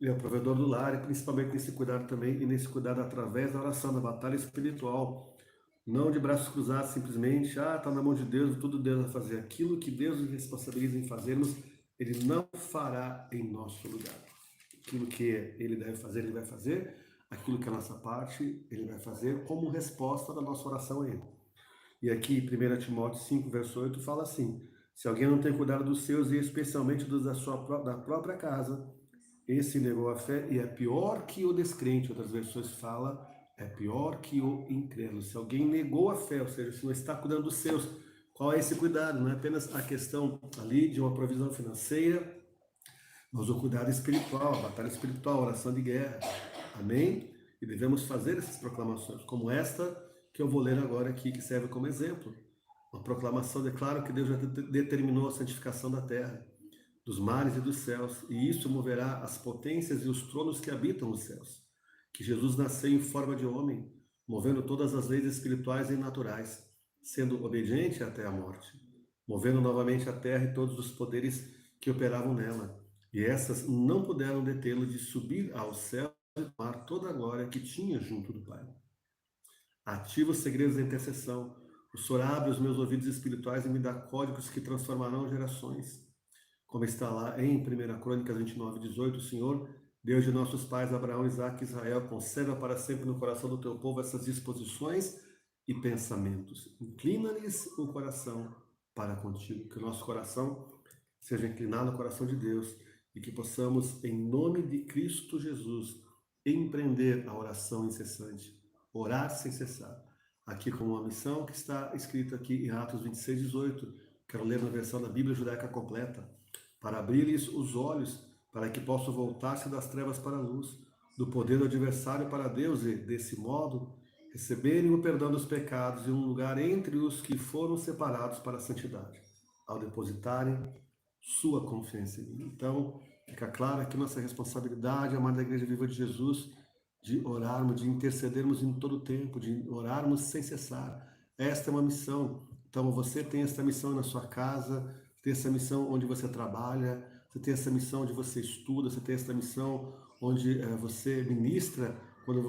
Ele é o provedor do lar e principalmente nesse cuidado também, e nesse cuidado através da oração, da batalha espiritual. Não de braços cruzados simplesmente, está na mão de Deus, tudo Deus vai fazer. Aquilo que Deus nos responsabiliza em fazermos, Ele não fará em nosso lugar. Aquilo que ele deve fazer, ele vai fazer. Aquilo que é a nossa parte, ele vai fazer como resposta da nossa oração a ele. E aqui, 1 Timóteo 5, verso 8, fala assim, se alguém não tem cuidado dos seus, e especialmente dos da própria casa, esse negou a fé e é pior que o descrente. Outras versões falam, é pior que o incrédulo. Se alguém negou a fé, ou seja, se não está cuidando dos seus, qual é esse cuidado? Não é apenas a questão ali de uma provisão financeira, mas o cuidado espiritual, a batalha espiritual, a oração de guerra. Amém? E devemos fazer essas proclamações, como esta que eu vou ler agora aqui, que serve como exemplo. Uma proclamação declara que Deus já determinou a santificação da terra, dos mares e dos céus, e isso moverá as potências e os tronos que habitam os céus. Que Jesus nasceu em forma de homem, movendo todas as leis espirituais e naturais, sendo obediente até a morte, movendo novamente a terra e todos os poderes que operavam nela. E essas não puderam detê-lo de subir ao céu e tomar toda a glória que tinha junto do Pai. Ativa os segredos da intercessão. O Senhor abre os meus ouvidos espirituais e me dá códigos que transformarão gerações. Como está lá em 1 Crônicas 29, 18, o Senhor, Deus de nossos pais, Abraão, Isaque e Israel, conserva para sempre no coração do teu povo essas disposições e pensamentos. Inclina-lhes o coração para contigo. Que o nosso coração seja inclinado ao coração de Deus e que possamos, em nome de Cristo Jesus, empreender a oração incessante, orar sem cessar. Aqui com uma missão que está escrita aqui em Atos 26, 18, quero ler na versão da Bíblia Judaica completa, para abrir-lhes os olhos, para que possam voltar-se das trevas para a luz, do poder do adversário para Deus e, desse modo, receberem o perdão dos pecados e um lugar entre os que foram separados para a santidade, ao depositarem sua confiança em mim. Então, fica claro aqui nossa responsabilidade, amada Igreja Viva de Jesus, de orarmos, de intercedermos em todo o tempo, de orarmos sem cessar. Esta é uma missão. Então, você tem esta missão na sua casa, tem essa missão onde você trabalha, você tem essa missão onde você estuda, você tem essa missão onde você ministra.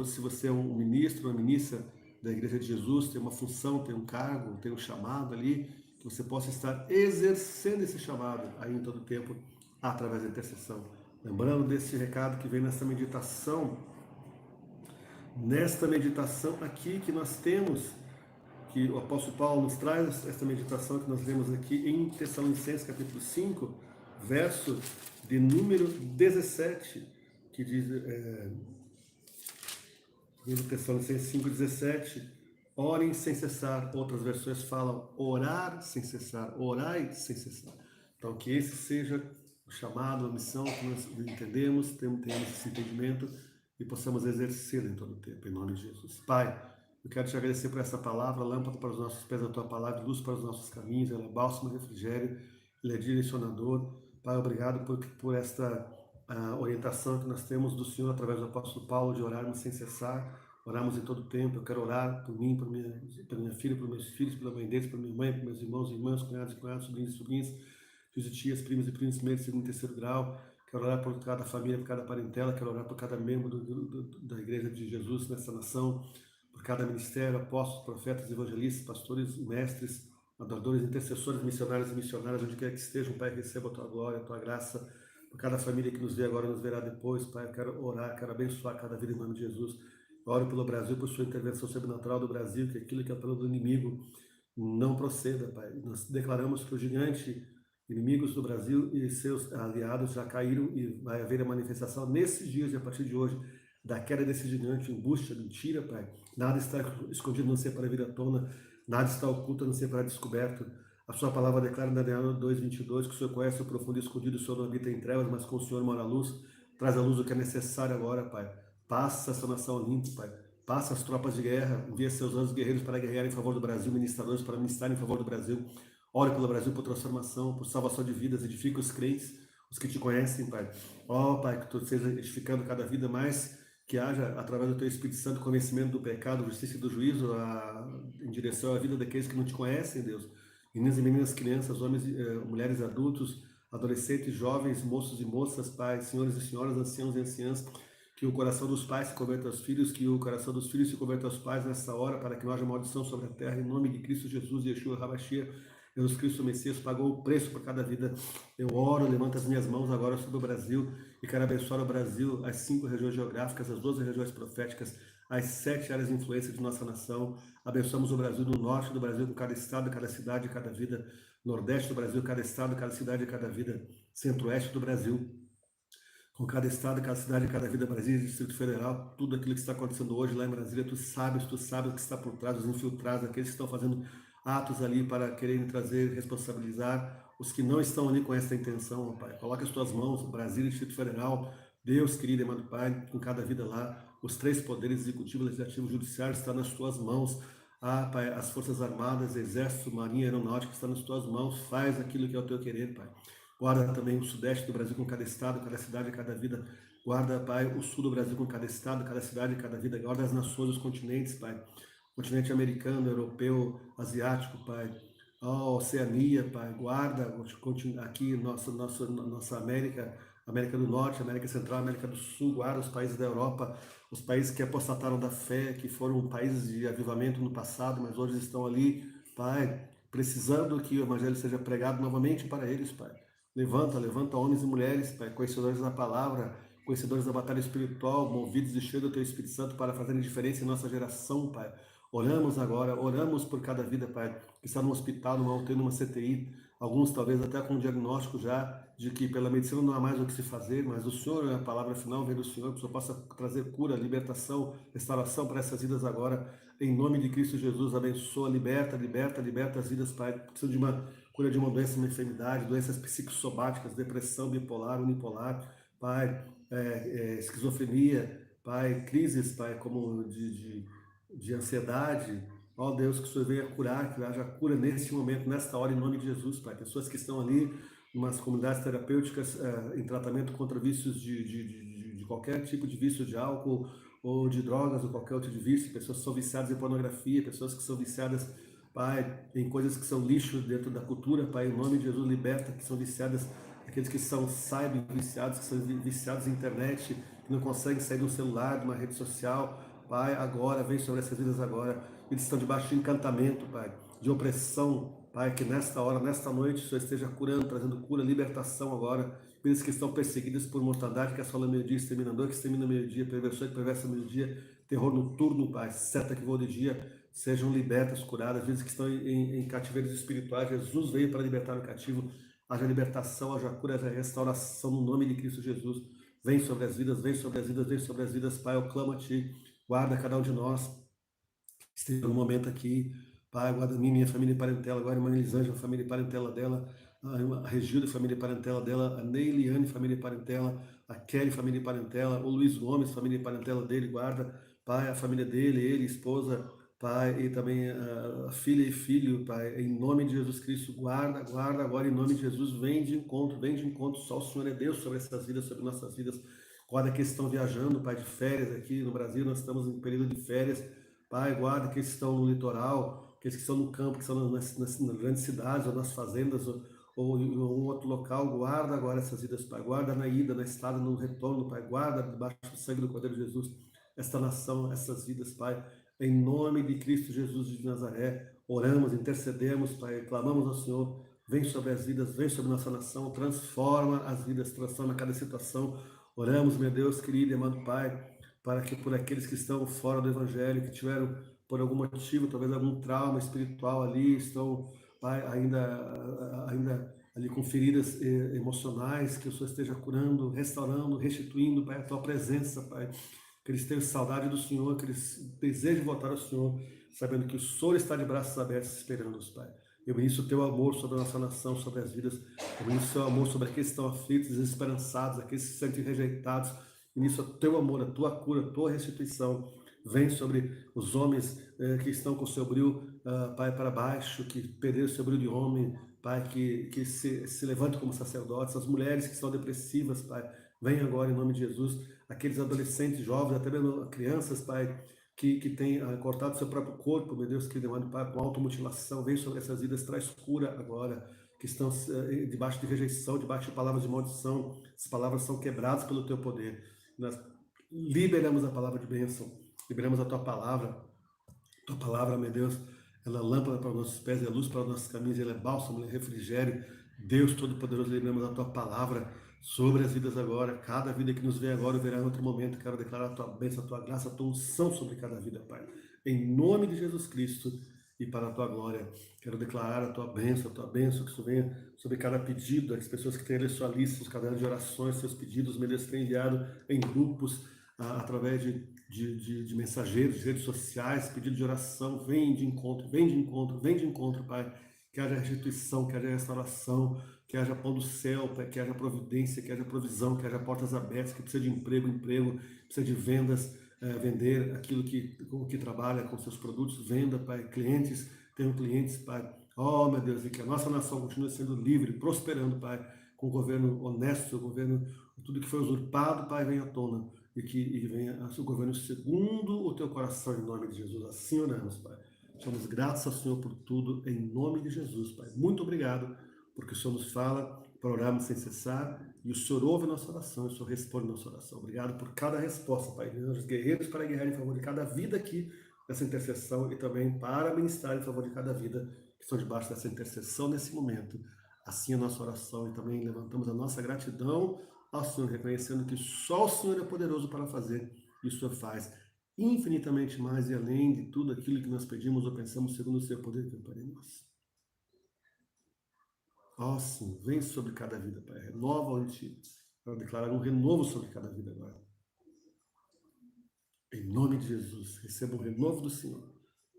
Se você é um ministro, uma ministra da Igreja de Jesus, tem uma função, tem um cargo, tem um chamado ali, que você possa estar exercendo esse chamado aí em todo o tempo, através da intercessão. Lembrando desse recado que vem nessa meditação aqui que nós temos, que o apóstolo Paulo nos traz, esta meditação que nós lemos aqui em Tessalonicenses capítulo 5, verso de número 17, que diz, em Tessalonicenses 5,17, orem sem cessar. Outras versões falam orar sem cessar, orai sem cessar. Então, que esse seja o chamado, a missão que nós entendemos, temos esse entendimento e possamos exercer em todo o tempo, em nome de Jesus. Pai, eu quero te agradecer por essa palavra, lâmpada para os nossos pés, a tua palavra, luz para os nossos caminhos, ela é bálsamo, refrigério, ele é direcionador. Pai, obrigado por esta orientação que nós temos do Senhor através do apóstolo Paulo, de orarmos sem cessar, orarmos em todo o tempo. Eu quero orar por mim, por minha filha, por meus filhos, pela mãe deles, por minha mãe, por meus irmãos e irmãs, cunhados e cunhadas, sobrinhos e sobrinhas, tios e tias, primos e primos, primeiro, segundo e terceiro grau. Quero orar por cada família, por cada parentela, quero orar por cada membro da Igreja de Jesus nessa nação, por cada ministério, apóstolos, profetas, evangelistas, pastores, mestres, adoradores, intercessores, missionários e missionárias, onde quer que estejam, Pai, receba a tua glória, a tua graça, por cada família que nos vê agora, nos verá depois, Pai. Eu quero orar, quero abençoar cada vida em nome de Jesus. Eu oro pelo Brasil, por sua intervenção sobrenatural do Brasil, que aquilo que é plano do inimigo não proceda, Pai. Nós declaramos que o gigante, inimigos do Brasil e seus aliados já caíram e vai haver a manifestação nesses dias e a partir de hoje da queda desse gigante, embuste, mentira, Pai. Nada está escondido, não ser para vir à tona, nada está oculto, não ser para descoberto. A sua palavra declara em Daniel 2:22 que o Senhor conhece o profundo e escondido, o Senhor não habita em trevas, mas com o Senhor mora a luz. Traz à luz o que é necessário agora, Pai. Passa essa nação limpa, Pai. Passa as tropas de guerra, envia seus anjos guerreiros para guerrear em favor do Brasil, ministradores para ministrar em favor do Brasil. Ore pelo Brasil por transformação, por salvação de vidas, edifica os crentes, os que te conhecem, Pai. Ó, Pai, que tu esteja edificando cada vida mais, que haja, através do teu Espírito Santo, conhecimento do pecado, justiça e do juízo, em direção à vida daqueles que não te conhecem, Deus. Meninas e meninas, crianças, homens, mulheres, adultos, adolescentes, jovens, moços e moças, pais, senhores e senhoras, anciãos e anciãs, que o coração dos pais se converta aos filhos, que o coração dos filhos se converta aos pais nessa hora, para que não haja maldição sobre a terra, em nome de Cristo Jesus, Yeshua HaMashiach. Jesus Cristo Messias pagou o preço por cada vida. Eu oro, levanto as minhas mãos agora sobre o Brasil e quero abençoar o Brasil, as 5 regiões geográficas, as 12 regiões proféticas, as 7 áreas de influência de nossa nação. Abençoamos o Brasil no norte do Brasil, com cada estado, cada cidade, cada vida. Nordeste do Brasil, cada estado, cada cidade, cada vida. Centro-oeste do Brasil, com cada estado, cada cidade, cada vida, Brasília, Distrito Federal, tudo aquilo que está acontecendo hoje lá em Brasília, tu sabes o que está por trás, os infiltrados, aqueles que estão fazendo atos ali para quererem trazer, responsabilizar os que não estão ali com essa intenção, Pai. Coloca as tuas mãos, Brasília, Distrito Federal, Deus querido, amado Pai, com cada vida lá, os 3 poderes, executivo, legislativo, judiciário, está nas tuas mãos. Ah, Pai, as Forças Armadas, Exército, Marinha, Aeronáutica, está nas tuas mãos, faz aquilo que é o teu querer, Pai. Guarda também o sudeste do Brasil com cada estado, cada cidade, cada vida. Guarda, Pai, o sul do Brasil com cada estado, cada cidade, cada vida. Guarda as nações, os continentes, Pai. Continente americano, europeu, asiático, Pai. Oh, Oceania, Pai. Guarda aqui nossa América, América do Norte, América Central, América do Sul. Guarda os países da Europa, os países que apostataram da fé, que foram países de avivamento no passado, mas hoje estão ali, Pai, precisando que o Evangelho seja pregado novamente para eles, Pai. Levanta homens e mulheres, Pai, conhecedores da palavra, conhecedores da batalha espiritual, movidos e cheios do Teu Espírito Santo para fazerem diferença em nossa geração, Pai. Oramos agora, oramos por cada vida, Pai, que está no hospital, numa UTI, numa CTI. alguns talvez até com um diagnóstico já de que pela medicina não há mais o que se fazer, mas o Senhor, a palavra final vem do Senhor, que o Senhor possa trazer cura, libertação, restauração para essas vidas agora, em nome de Cristo Jesus. Abençoa, liberta, liberta, liberta as vidas, Pai. Precisa de uma cura de uma doença, uma enfermidade, doenças psicossomáticas, depressão bipolar, unipolar, Pai, esquizofrenia, Pai, crises, Pai, como de ansiedade. Ó Deus, que o Senhor venha curar, que haja cura neste momento, nesta hora, em nome de Jesus, Pai. Pessoas que estão ali, umas comunidades terapêuticas em tratamento contra vícios de qualquer tipo de vício de álcool ou de drogas ou qualquer outro de vício, pessoas que são viciadas em pornografia, pessoas que são viciadas, Pai, em coisas que são lixo dentro da cultura, Pai, em nome de Jesus, liberta, que são viciadas, aqueles que são cyber viciados, que são viciados em internet, que não conseguem sair do celular, de uma rede social, Pai, agora, vem sobre essas vidas agora. Eles estão debaixo de encantamento, Pai, de opressão, Pai, que nesta hora, nesta noite, o Senhor esteja curando, trazendo cura, libertação agora. Vidas que estão perseguidas por mortandade, que assola meio-dia, exterminador, que extermina meio-dia, perversor que perversa meio-dia, terror noturno, Pai, seta que voa de dia, sejam libertas, curadas. Vidas que estão em cativeiros espirituais, Jesus veio para libertar o cativo. Haja libertação, haja cura, haja restauração no nome de Cristo Jesus. Vem sobre as vidas, vem sobre as vidas, vem sobre as vidas, Pai, eu clamo a Ti. Guarda cada um de nós, esteja no momento aqui, Pai, guarda mim, minha família e parentela, agora a irmã Elisângela, família e parentela dela, a Regilda, família e parentela dela, a Neiliane, família e parentela, a Kelly, família e parentela, o Luiz Gomes, família e parentela dele, guarda, Pai, a família dele, ele, esposa, Pai, e também a filha e filho, Pai, em nome de Jesus Cristo, guarda, guarda agora, em nome de Jesus, vem de encontro, só o Senhor é Deus sobre essas vidas, sobre nossas vidas. Guarda aqueles que estão viajando, Pai, de férias aqui no Brasil, nós estamos em período de férias, Pai, guarda aqueles que estão no litoral, aqueles que estão no campo, que estão nas grandes cidades, ou nas fazendas, ou em um outro local, guarda agora essas vidas, Pai, guarda na ida, na estada, no retorno, Pai, guarda debaixo do sangue do Cordeiro de Jesus, esta nação, essas vidas, Pai, em nome de Cristo Jesus de Nazaré, oramos, intercedemos, Pai, clamamos ao Senhor, vem sobre as vidas, vem sobre nossa nação, transforma as vidas, transforma cada situação, oramos, meu Deus querido e amado Pai, para que por aqueles que estão fora do Evangelho, que tiveram por algum motivo, talvez algum trauma espiritual ali, estão, Pai, ainda ali com feridas emocionais, que o Senhor esteja curando, restaurando, restituindo, Pai, a Tua presença, Pai, que eles tenham saudade do Senhor, que eles desejem voltar ao Senhor, sabendo que o Senhor está de braços abertos esperando-os, Pai. Eu ministro o Teu amor sobre a nossa nação, sobre as vidas. Eu ministro o Teu amor sobre aqueles que estão aflitos, desesperançados, aqueles que se sentem rejeitados. Ministro o Teu amor, a Tua cura, a Tua restituição. Vem sobre os homens que estão com o seu brilho, Pai, para baixo, que perderam o seu brilho de homem, Pai, que se levantam como sacerdotes. As mulheres que estão depressivas, Pai, vem agora em nome de Jesus. Aqueles adolescentes, jovens, até mesmo crianças, Pai, que têm cortado seu próprio corpo, meu Deus, que demanda, Pai, com automutilação, vem sobre essas vidas, traz cura agora, que estão debaixo de rejeição, debaixo de palavras de maldição. As palavras são quebradas pelo Teu poder. Nós liberamos a palavra de bênção, liberamos a Tua palavra, meu Deus, ela é lâmpada para os nossos pés, é luz para os nossos caminhos, ela é bálsamo, ela é refrigério. Deus Todo-Poderoso, liberamos a Tua palavra sobre as vidas agora. Cada vida que nos vê agora, verá em outro momento. Quero declarar a Tua bênção, a Tua graça, a Tua unção sobre cada vida, Pai. Em nome de Jesus Cristo e para a Tua glória. Quero declarar a Tua bênção, que isso venha sobre cada pedido, as pessoas que têm ali sua lista, os cadernos de orações, seus pedidos, meu Deus, têm enviado em grupos, através de mensageiros, de redes sociais, pedido de oração, vem de encontro, vem de encontro, vem de encontro, Pai. Que haja restituição, que haja restauração, que haja pão do céu, Pai, que haja providência, que haja provisão, que haja portas abertas, que precisa de emprego, precisa de vendas, vender aquilo com que trabalha, com seus produtos, venda, Pai, clientes, tenham clientes, Pai. Oh, meu Deus, e que a nossa nação continue sendo livre, prosperando, Pai, com um governo honesto, um governo, tudo que foi usurpado, Pai, venha à tona, e venha o governo segundo o Teu coração, em nome de Jesus. Assim oramos, Pai. Somos gratos ao Senhor por tudo, em nome de Jesus, Pai. Muito obrigado, porque o Senhor nos fala para orarmos sem cessar, e o Senhor ouve a nossa oração, e o Senhor responde a nossa oração. Obrigado por cada resposta, Pai. Os guerreiros para guerrear em favor de cada vida aqui, nessa intercessão, e também para ministrar em favor de cada vida que estão debaixo dessa intercessão nesse momento. Assim a nossa oração, e também levantamos a nossa gratidão ao Senhor, reconhecendo que só o Senhor é poderoso para fazer, e o Senhor faz infinitamente mais e além de tudo aquilo que nós pedimos ou pensamos, segundo o Seu poder que opera em nós. Ó, sim, vem sobre cada vida, Pai. Renova em Ti. Para declarar um renovo sobre cada vida agora. Em nome de Jesus, receba o renovo do Senhor.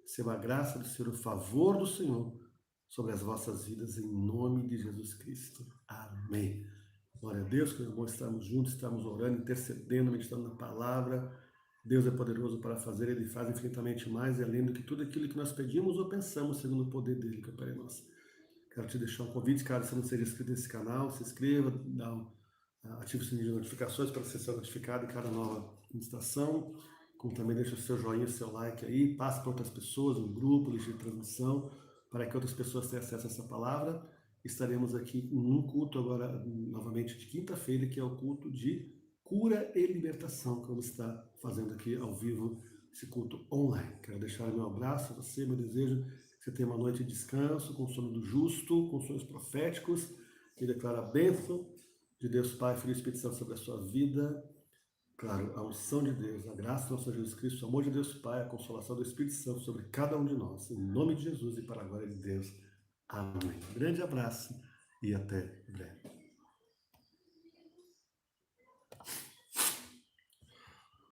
Receba a graça do Senhor, o favor do Senhor sobre as vossas vidas, em nome de Jesus Cristo. Amém. Glória a Deus, que é bom estarmos juntos, estamos orando, intercedendo, meditando na palavra. Deus é poderoso para fazer, Ele faz infinitamente mais e além do que tudo aquilo que nós pedimos ou pensamos, segundo o poder dEle, que é Pai nosso. Quero te deixar um convite, caso você não seja inscrito nesse canal, se inscreva, ative o sininho de notificações para você ser notificado em cada nova meditação, como também deixa o seu joinha, o seu like aí, passe para outras pessoas, no grupo, lista de transmissão, para que outras pessoas tenham acesso a essa palavra. Estaremos aqui num culto agora, novamente, de quinta-feira, que é o culto de cura e libertação, que vamos estar fazendo aqui ao vivo, esse culto online. Quero deixar o meu abraço a você, meu desejo que você tenha uma noite de descanso, com o sono do justo, com sonhos proféticos, que declara a bênção de Deus Pai, Filho e Espírito Santo sobre a sua vida. Claro, a unção de Deus, a graça do nosso Senhor Jesus Cristo, o amor de Deus Pai, a consolação do Espírito Santo sobre cada um de nós. Em nome de Jesus e para a glória de Deus. Amém. Um grande abraço e até breve.